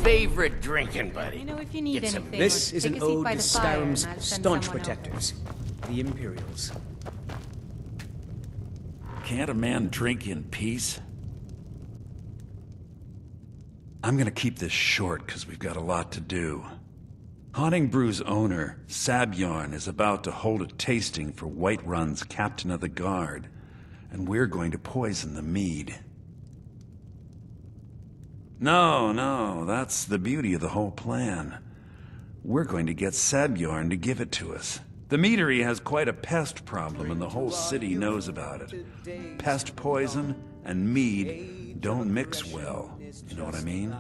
favorite drinking buddy. You know, if you need Get some- anything, This or is take an a seat ode by to the fire and Skyrim's I'll send staunch someone protectors, the Imperials. Can't a man drink in peace? I'm gonna keep this short because we've got a lot to do. Honningbrews owner, Sabjorn, is about to hold a tasting for Whiterun's captain of the guard, and we're going to poison the mead. No, that's the beauty of the whole plan. We're going to get Sabjorn to give it to us. The meadery has quite a pest problem, and the whole city knows about it. Pest poison and mead don't mix well. You know what I mean?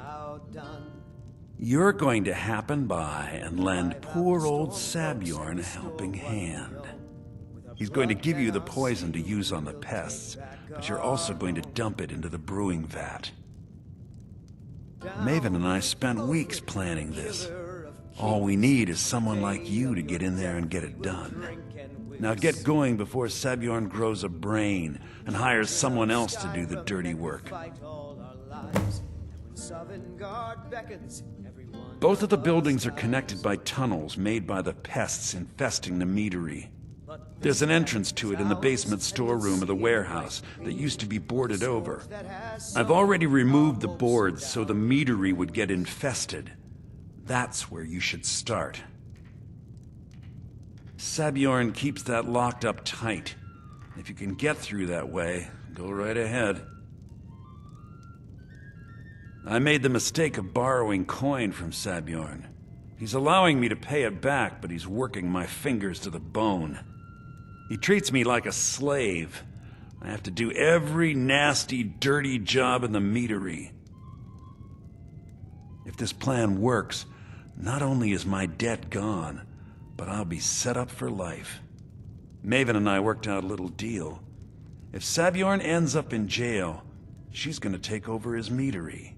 You're going to happen by and lend poor old Sabjorn a helping hand. He's going to give you the poison to use on the pests, but you're also going to dump it into the brewing vat. Maven and I spent weeks planning this. All we need is someone like you to get in there and get it done. Now get going before Sabjorn grows a brain and hires someone else to do the dirty work. Both of the buildings are connected by tunnels made by the pests infesting the meadery. There's an entrance to it in the basement storeroom of the warehouse that used to be boarded over. I've already removed the boards so the meadery would get infested. That's where you should start. Sabjorn keeps that locked up tight. If you can get through that way, go right ahead. I made the mistake of borrowing coin from Sabjorn. He's allowing me to pay it back, but he's working my fingers to the bone. He treats me like a slave. I have to do every nasty, dirty job in the meadery. If this plan works, not only is my debt gone, but I'll be set up for life. Maven and I worked out a little deal. If Sabjorn ends up in jail, she's going to take over his meadery.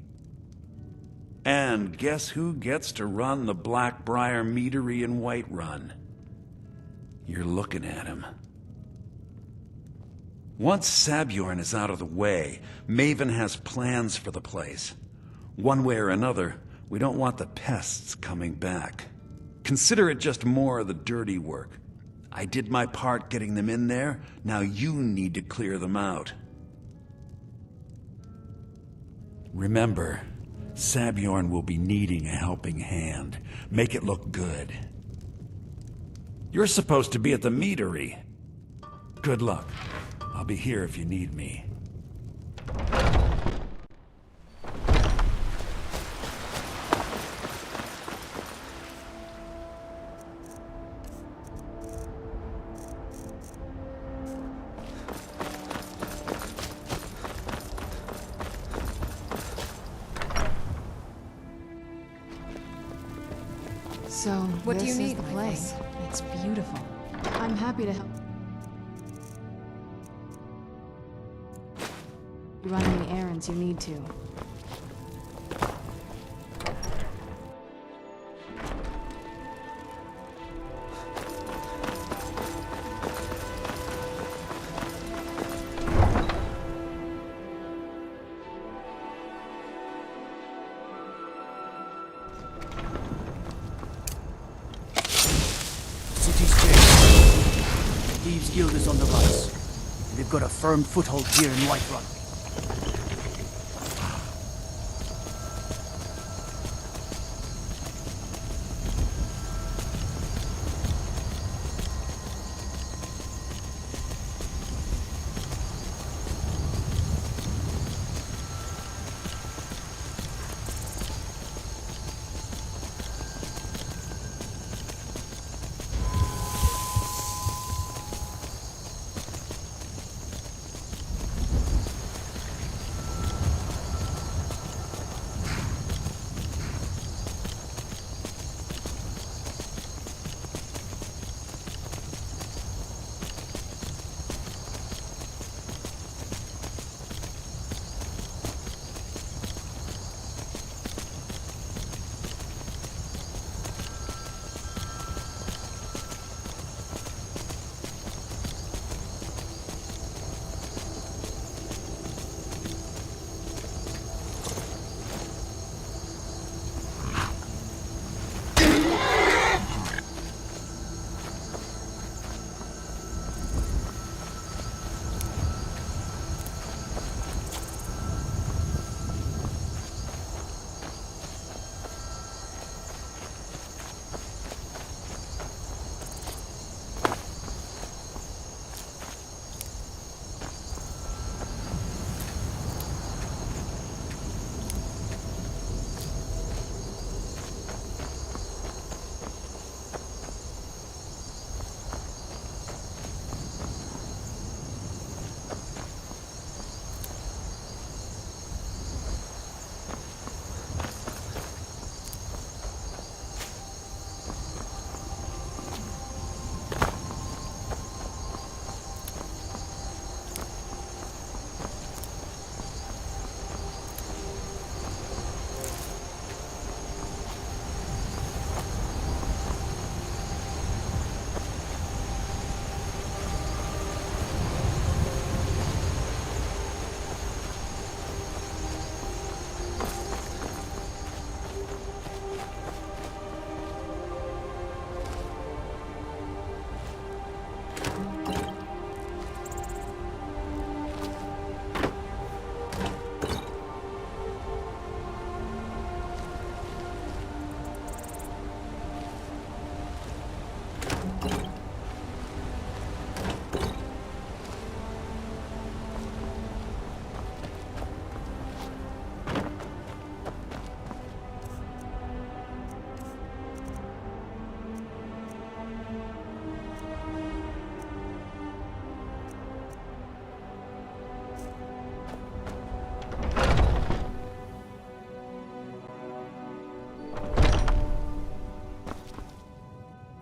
And guess who gets to run the Black-Briar meadery in Whiterun? You're looking at him. Once Sabjorn is out of the way, Maven has plans for the place. One way or another, we don't want the pests coming back. Consider it just more of the dirty work. I did my part getting them in there, now you need to clear them out. Remember, Sabjorn will be needing a helping hand. Make it look good. You're supposed to be at the meadery. Good luck. I'll be here if you need me. So, What do this you is need, the my place. It's beautiful. I'm happy to help. Run any errands you need to. City's changed. The Thieves Guild is on the rise. And they've got a firm foothold here in Whiterun.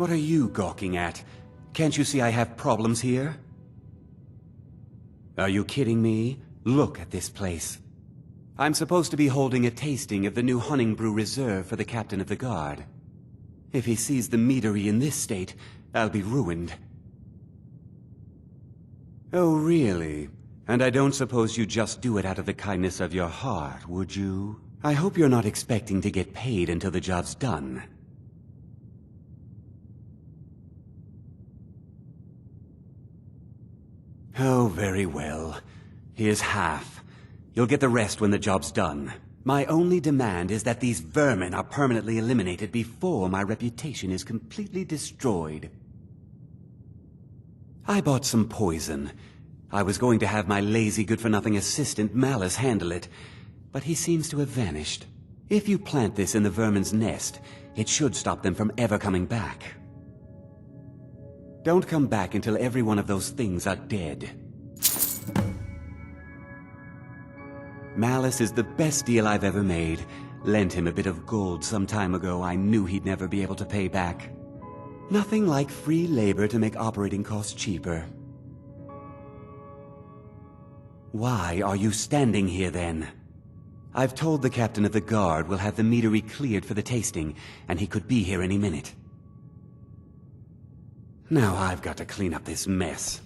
What are you gawking at? Can't you see I have problems here? Are you kidding me? Look at this place. I'm supposed to be holding a tasting of the new Honningbrew reserve for the captain of the guard. If he sees the meadery in this state, I'll be ruined. Oh, really? And I don't suppose you just do it out of the kindness of your heart, would you? I hope you're not expecting to get paid until the job's done. Oh, very well. Here's half. You'll get the rest when the job's done. My only demand is that these vermin are permanently eliminated before my reputation is completely destroyed. I bought some poison. I was going to have my lazy good-for-nothing assistant Mallus handle it, but he seems to have vanished. If you plant this in the vermin's nest, it should stop them from ever coming back. Don't come back until every one of those things are dead. Mallus is the best deal I've ever made. Lent him a bit of gold some time ago I knew he'd never be able to pay back. Nothing like free labor to make operating costs cheaper. Why are you standing here then? I've told the captain of the guard we'll have the meadery cleared for the tasting, and he could be here any minute. Now I've got to clean up this mess.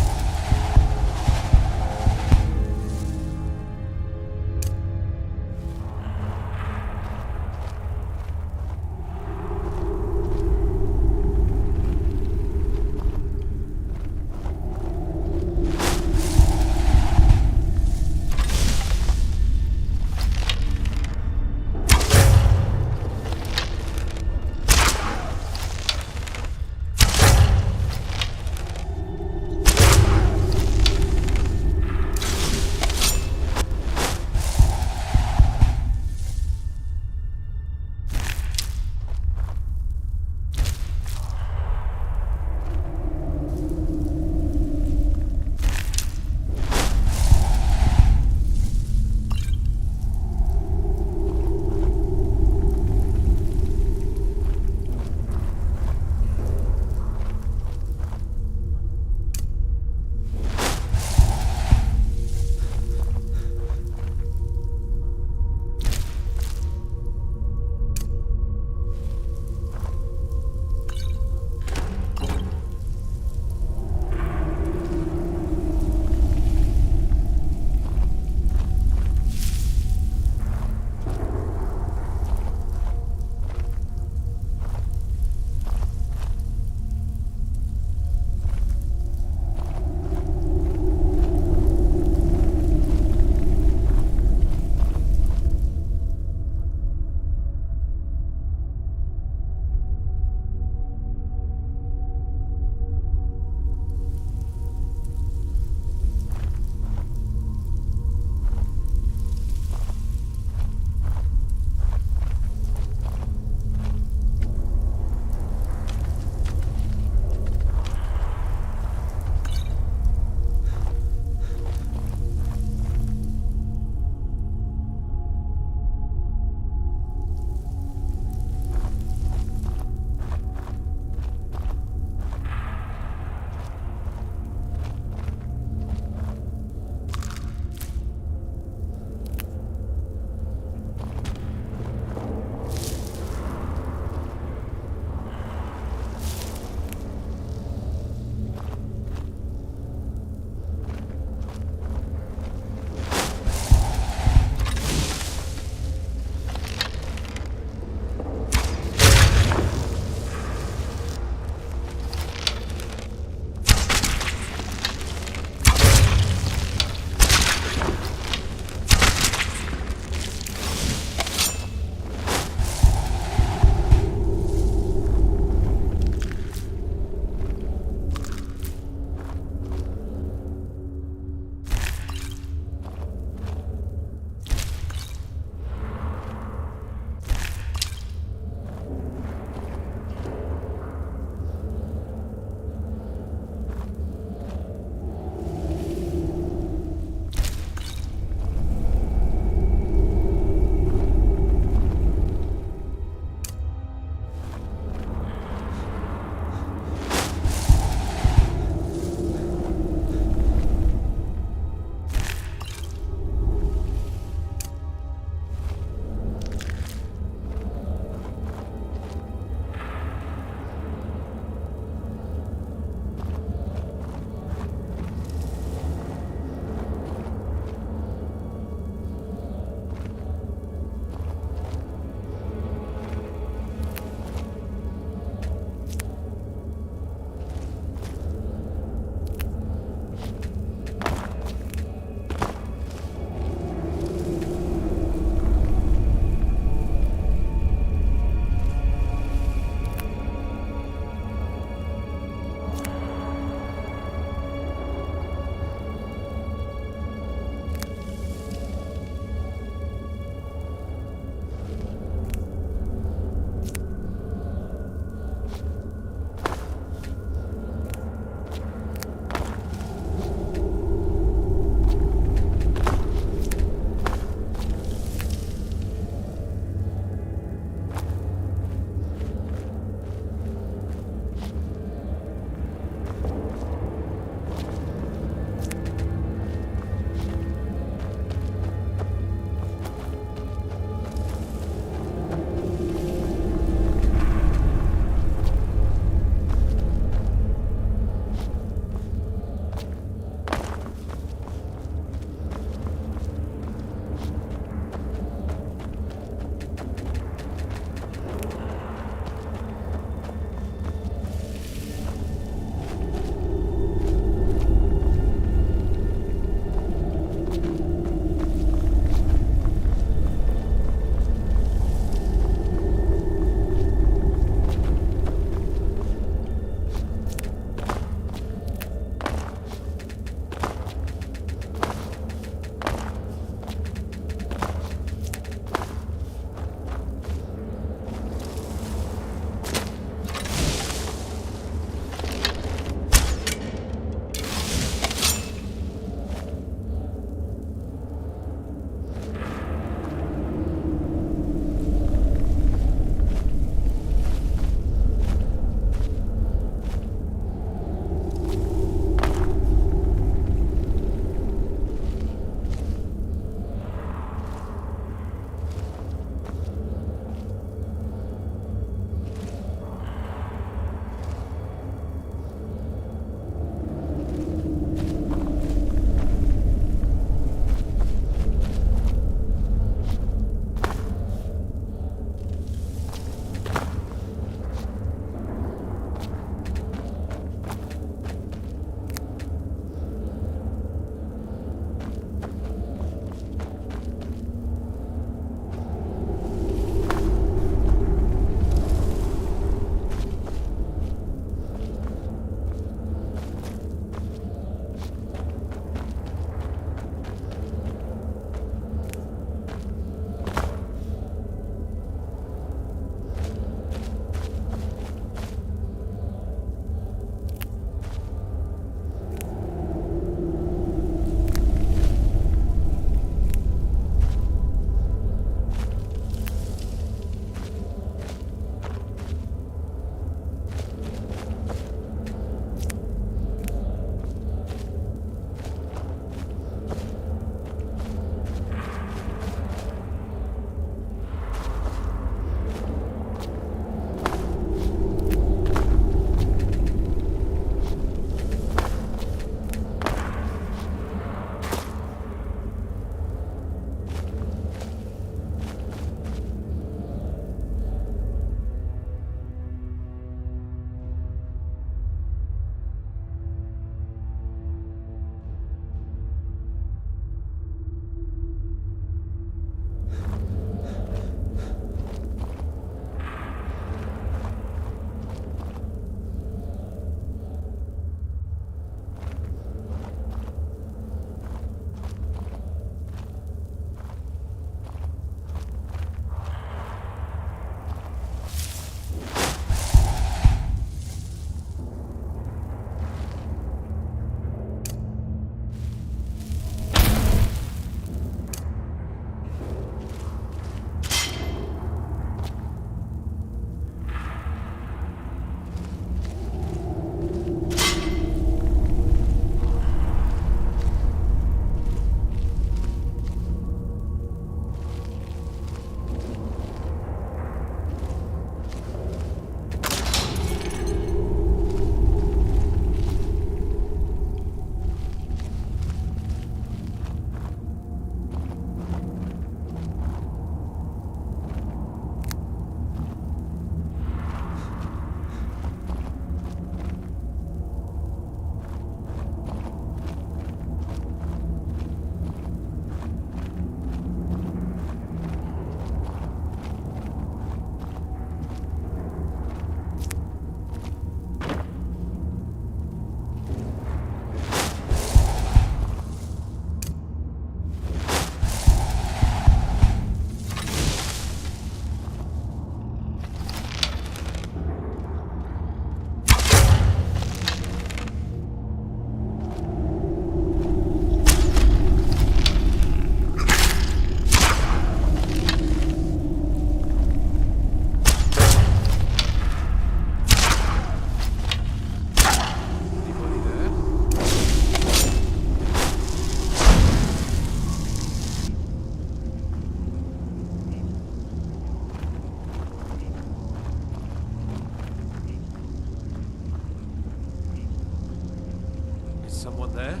someone there?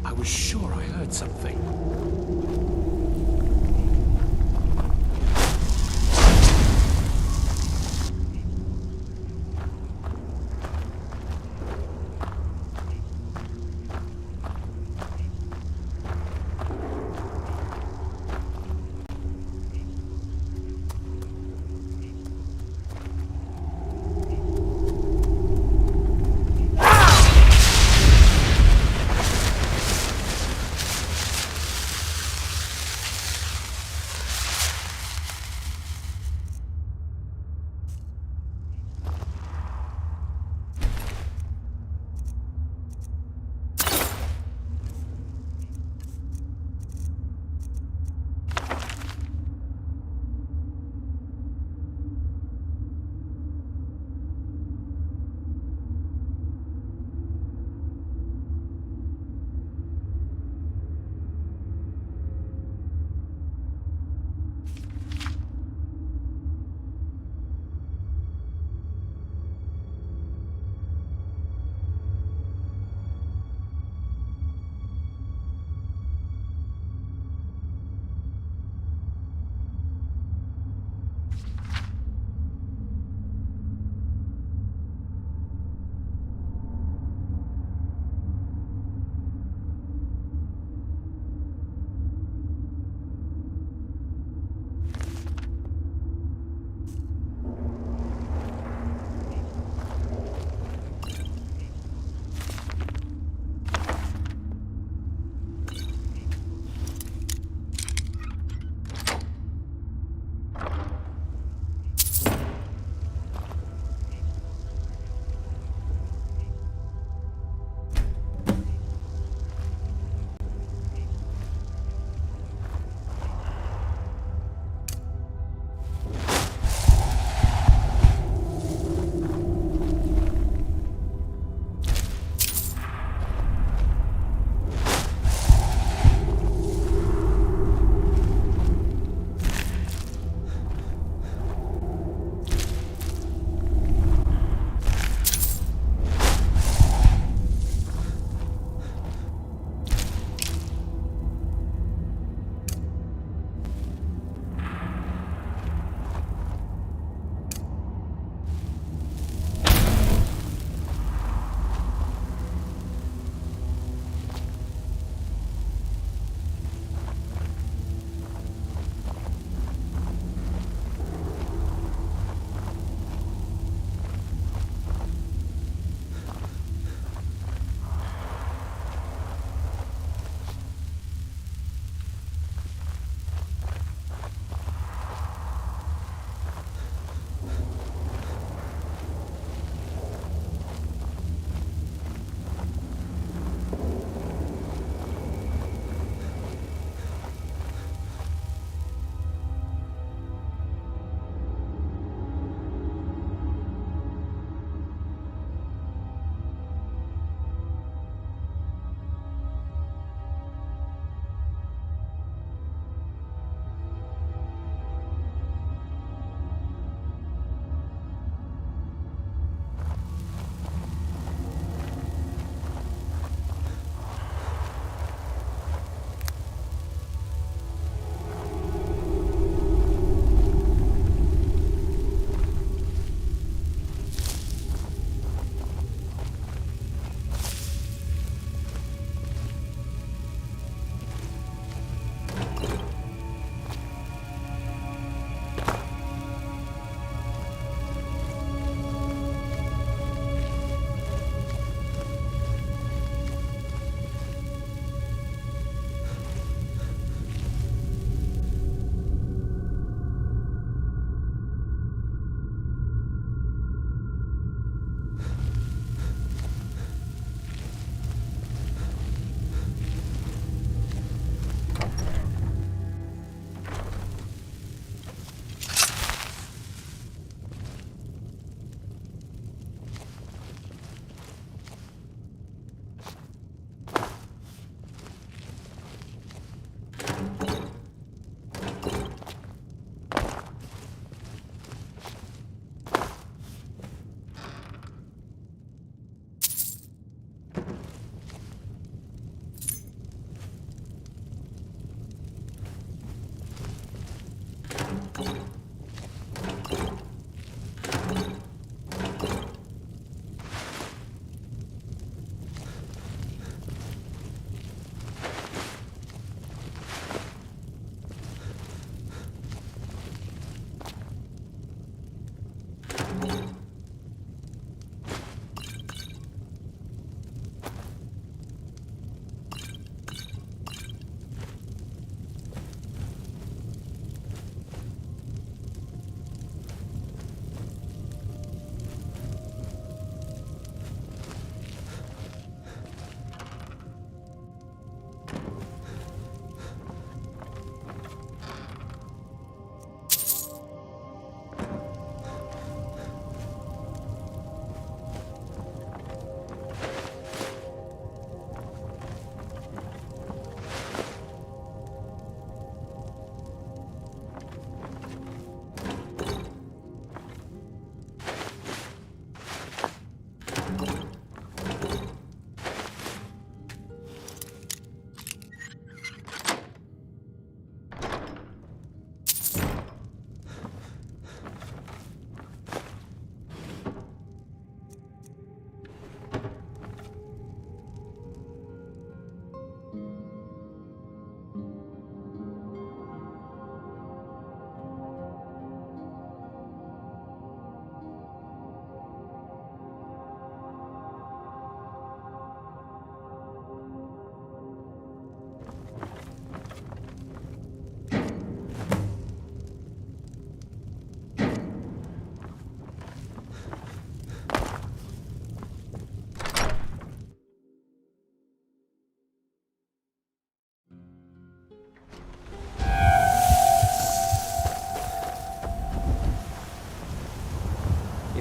I was sure I heard something.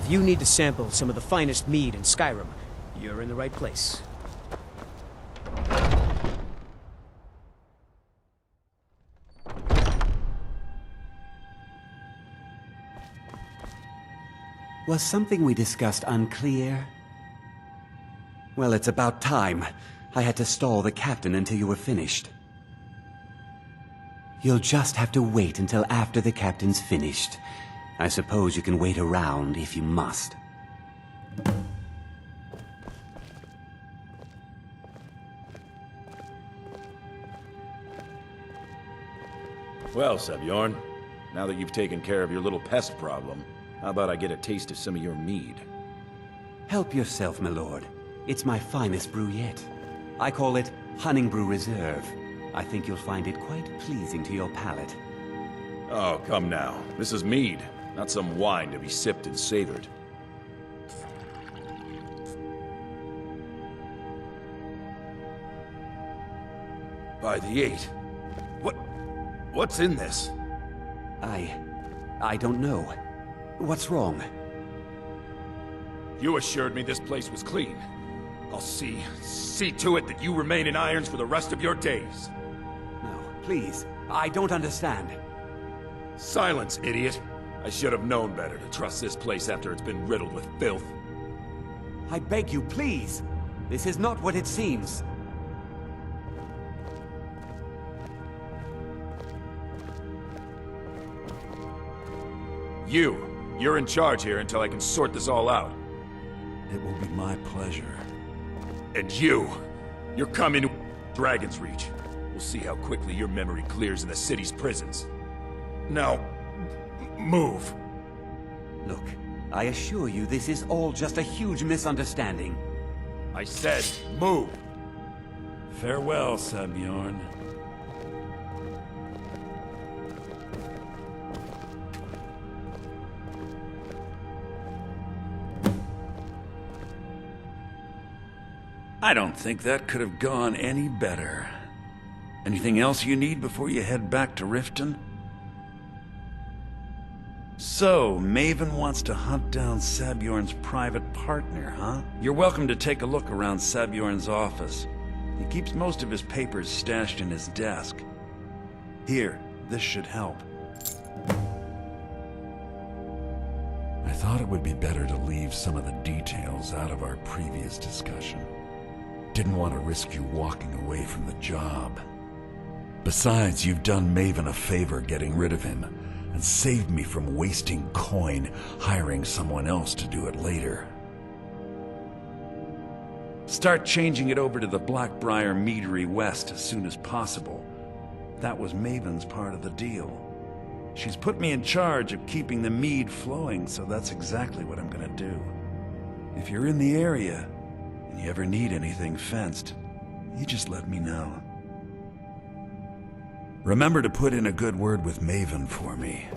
If you need to sample some of the finest mead in Skyrim, you're in the right place. Was something we discussed unclear? Well, it's about time. I had to stall the captain until you were finished. You'll just have to wait until after the captain's finished. I suppose you can wait around if you must. Well, Sabjorn, now that you've taken care of your little pest problem, how about I get a taste of some of your mead? Help yourself, my lord. It's my finest brew yet. I call it Honningbrew Reserve. I think you'll find it quite pleasing to your palate. Oh, come now. This is mead, not some wine to be sipped and savored. By the eight. What's in this? I don't know. What's wrong? You assured me this place was clean. I'll see to it that you remain in irons for the rest of your days. No, please. I don't understand. Silence, idiot. I should have known better to trust this place after it's been riddled with filth. I beg you, please. This is not what it seems. You're in charge here until I can sort this all out. It will be my pleasure. And you're coming to Dragon's Reach. We'll see how quickly your memory clears in the city's prisons. Now, move. Look, I assure you this is all just a huge misunderstanding. I said, move. Farewell, Sabjorn. I don't think that could have gone any better. Anything else you need before you head back to Riften? So, Maven wants to hunt down Sabjorn's private partner, huh? You're welcome to take a look around Sabjorn's office. He keeps most of his papers stashed in his desk. Here, this should help. I thought it would be better to leave some of the details out of our previous discussion. Didn't want to risk you walking away from the job. Besides, you've done Maven a favor getting rid of him, and saved me from wasting coin hiring someone else to do it later. Start changing it over to the Black-Briar Meadery West as soon as possible. That was Maven's part of the deal. She's put me in charge of keeping the mead flowing, so that's exactly what I'm gonna do. If you're in the area, and you ever need anything fenced, you just let me know. Remember to put in a good word with Maven for me.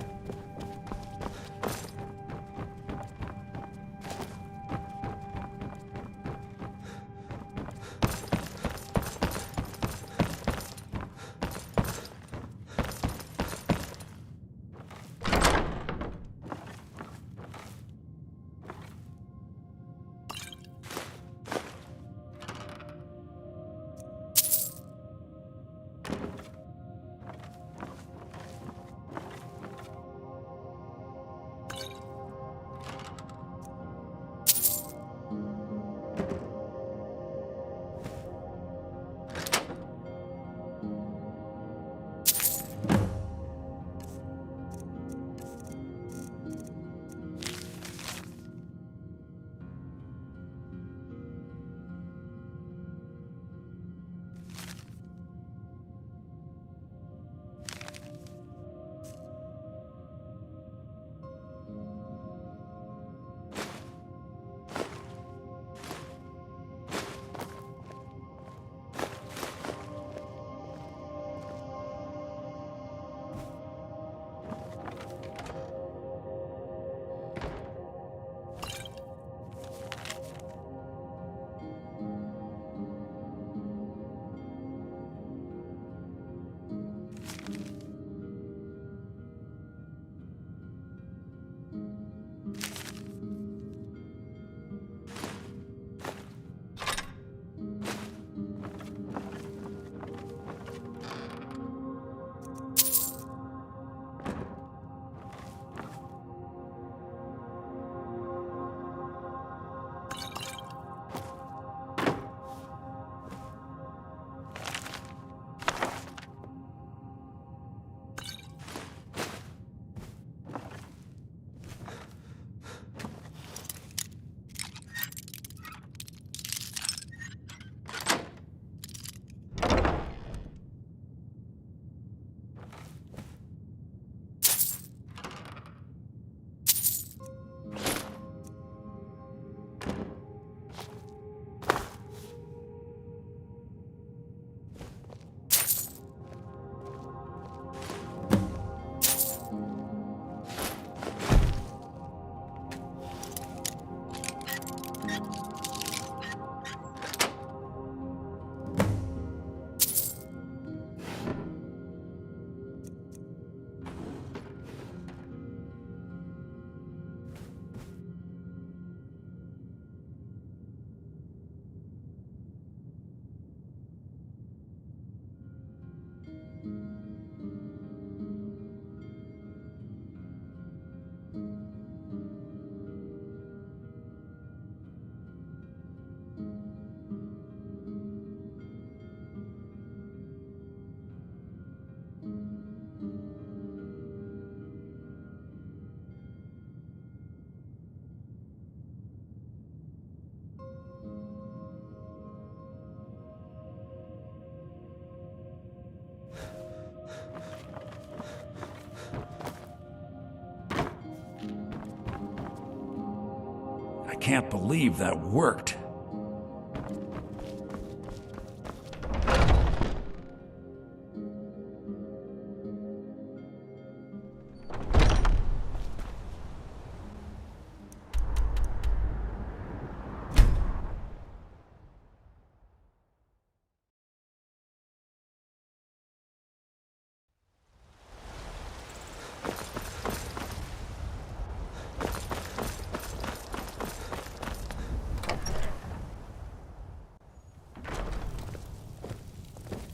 I can't believe that worked.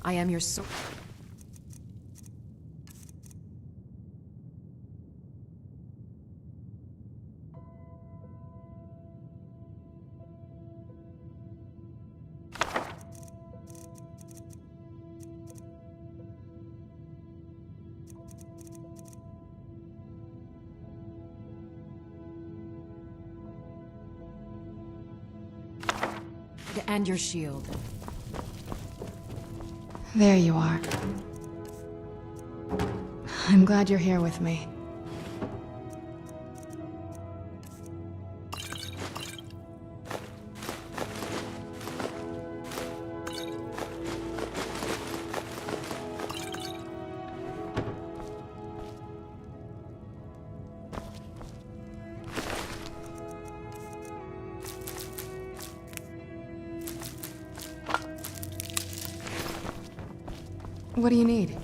I am your sword. And your shield. There you are. I'm glad you're here with me. What do you need?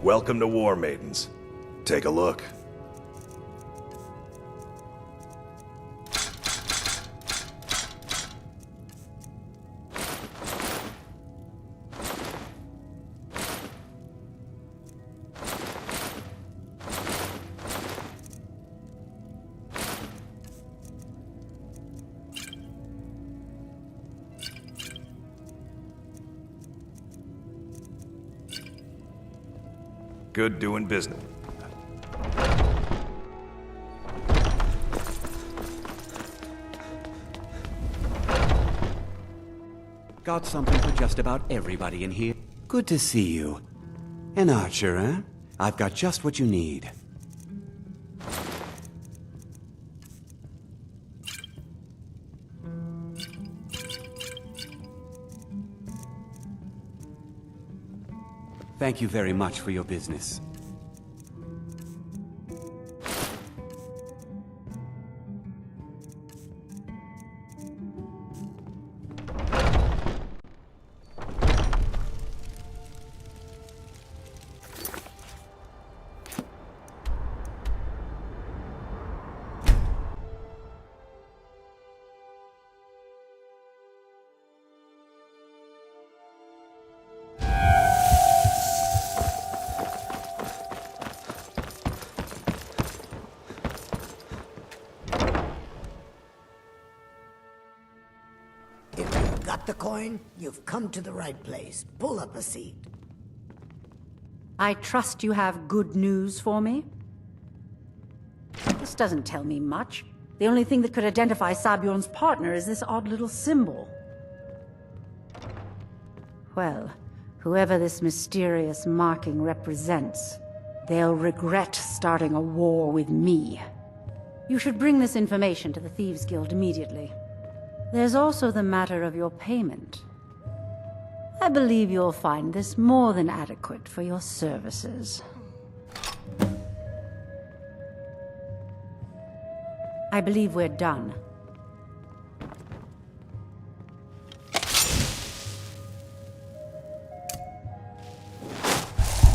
Welcome to War Maidens. Take a look. Good doing business. Got something for just about everybody in here. Good to see you. An archer, eh? I've got just what you need. Thank you very much for your business. coin, you've come to the right place. Pull up a seat. I trust you have good news for me? This doesn't tell me much. The only thing that could identify Sabjorn's partner is this odd little symbol. Well, whoever this mysterious marking represents, they'll regret starting a war with me. You should bring this information to the Thieves Guild immediately. There's also the matter of your payment. I believe you'll find this more than adequate for your services. I believe we're done.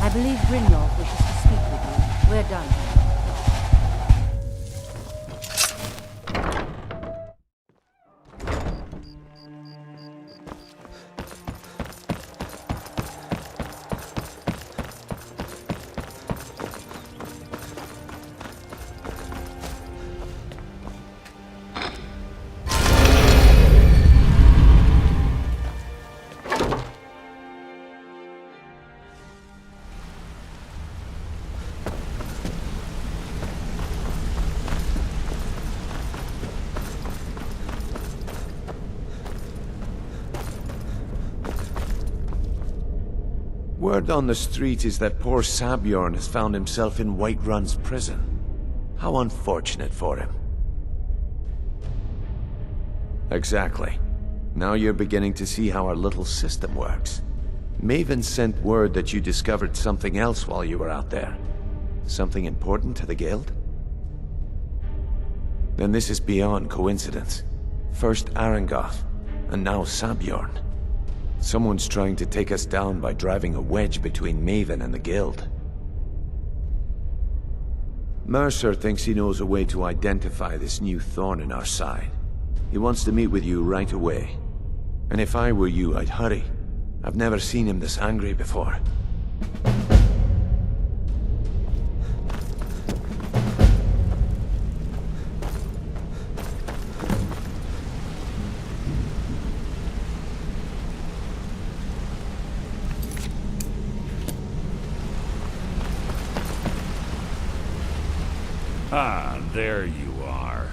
I believe Brynjolf wishes to speak with you. We're done. Word on the street is that poor Sabjorn has found himself in Whiterun's prison. How unfortunate for him. Exactly. Now you're beginning to see how our little system works. Maven sent word that you discovered something else while you were out there. Something important to the guild? Then this is beyond coincidence. First Arangoth, and now Sabjorn. Someone's trying to take us down by driving a wedge between Maven and the guild. Mercer thinks he knows a way to identify this new thorn in our side. He wants to meet with you right away. And if I were you, I'd hurry. I've never seen him this angry before. Ah, there you are.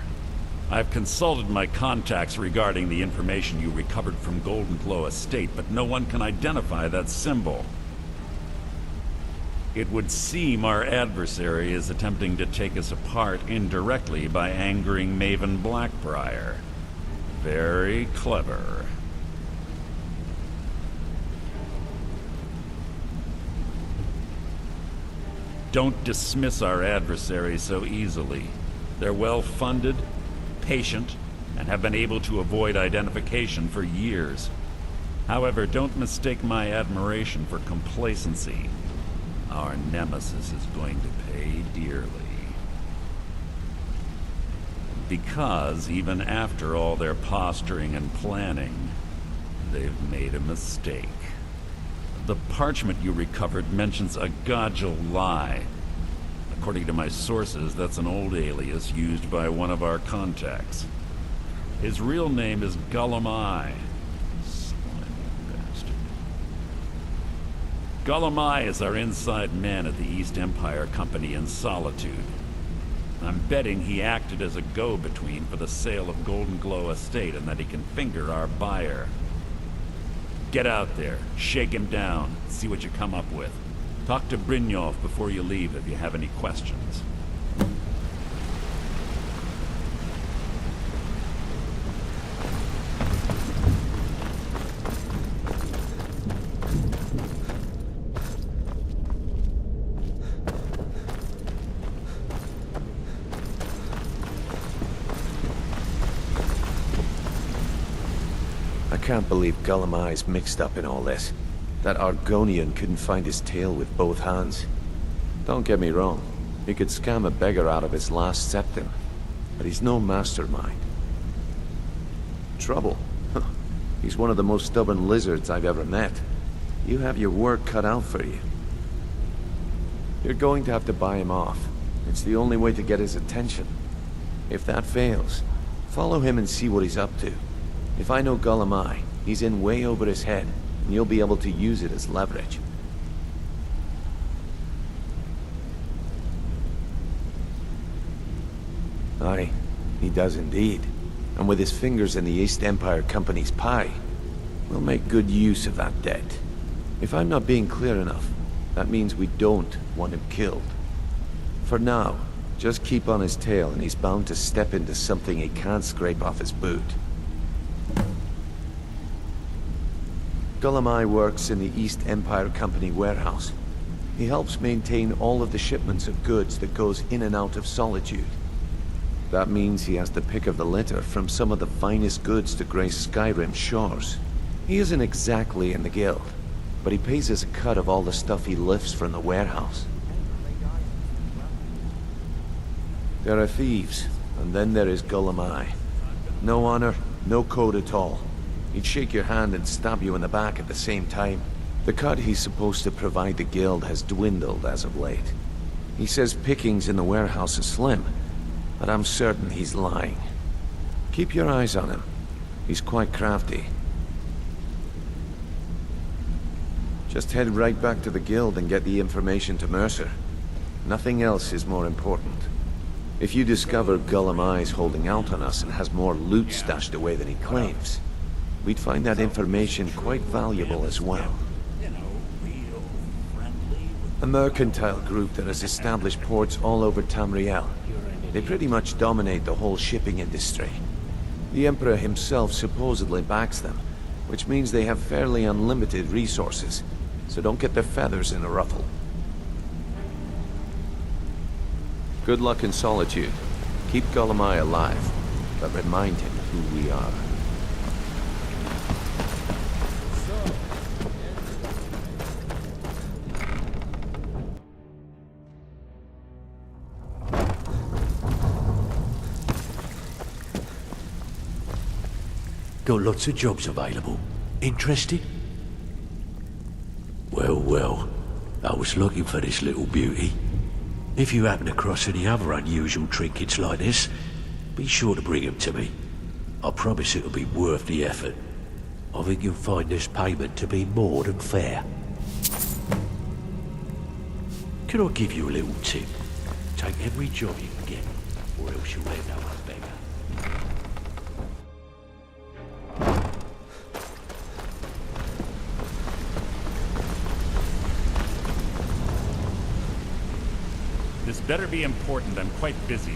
I've consulted my contacts regarding the information you recovered from Goldenglow Estate, but no one can identify that symbol. It would seem our adversary is attempting to take us apart indirectly by angering Maven Black-Briar. Very clever. Don't dismiss our adversaries so easily. They're well-funded, patient, and have been able to avoid identification for years. However, don't mistake my admiration for complacency. Our nemesis is going to pay dearly. Because even after all their posturing and planning, they've made a mistake. The parchment you recovered mentions a Godgel lie. According to my sources, that's an old alias used by one of our contacts. His real name is Gullum Eye. Slimy bastard. Gullum Eye is our inside man at the East Empire Company in Solitude. I'm betting he acted as a go-between for the sale of Goldenglow Estate and that he can finger our buyer. Get out there, shake him down, see what you come up with. Talk to Brynjolf before you leave if you have any questions. I can't believe Gullum Eye's mixed up in all this. That Argonian couldn't find his tail with both hands. Don't get me wrong, he could scam a beggar out of his last septim, but he's no mastermind. Trouble? He's one of the most stubborn lizards I've ever met. You have your work cut out for you. You're going to have to buy him off. It's the only way to get his attention. If that fails, follow him and see what he's up to. If I know Gullum Eye, He's in way over his head, and you'll be able to use it as leverage. Aye, he does indeed. And with his fingers in the East Empire Company's pie, we'll make good use of that debt. If I'm not being clear enough, that means we don't want him killed. For now, just keep on his tail and he's bound to step into something he can't scrape off his boot. Gulamai works in the East Empire Company warehouse. He helps maintain all of the shipments of goods that goes in and out of Solitude. That means he has the pick of the litter from some of the finest goods to grace Skyrim's shores. He isn't exactly in the guild, but he pays us a cut of all the stuff he lifts from the warehouse. There are thieves, and then there is Gulamai. No honor, no code at all. He'd shake your hand and stab you in the back at the same time. The cut he's supposed to provide the guild has dwindled as of late. He says pickings in the warehouse are slim, but I'm certain he's lying. Keep your eyes on him. He's quite crafty. Just head right back to the guild and get the information to Mercer. Nothing else is more important. If you discover Gulamai's holding out on us and has more loot stashed away than he claims, we'd find that information quite valuable as well. A mercantile group that has established ports all over Tamriel. They pretty much dominate the whole shipping industry. The Emperor himself supposedly backs them, which means they have fairly unlimited resources, so don't get their feathers in a ruffle. Good luck in Solitude. Keep Gulamai alive, but remind him who we are. Got lots of jobs available. Interested? Well, well. I was looking for this little beauty. If you happen across any other unusual trinkets like this, be sure to bring them to me. I promise it'll be worth the effort. I think you'll find this payment to be more than fair. Can I give you a little tip? Take every job you can get, or else you'll end up a beggar. This better be important. I'm quite busy.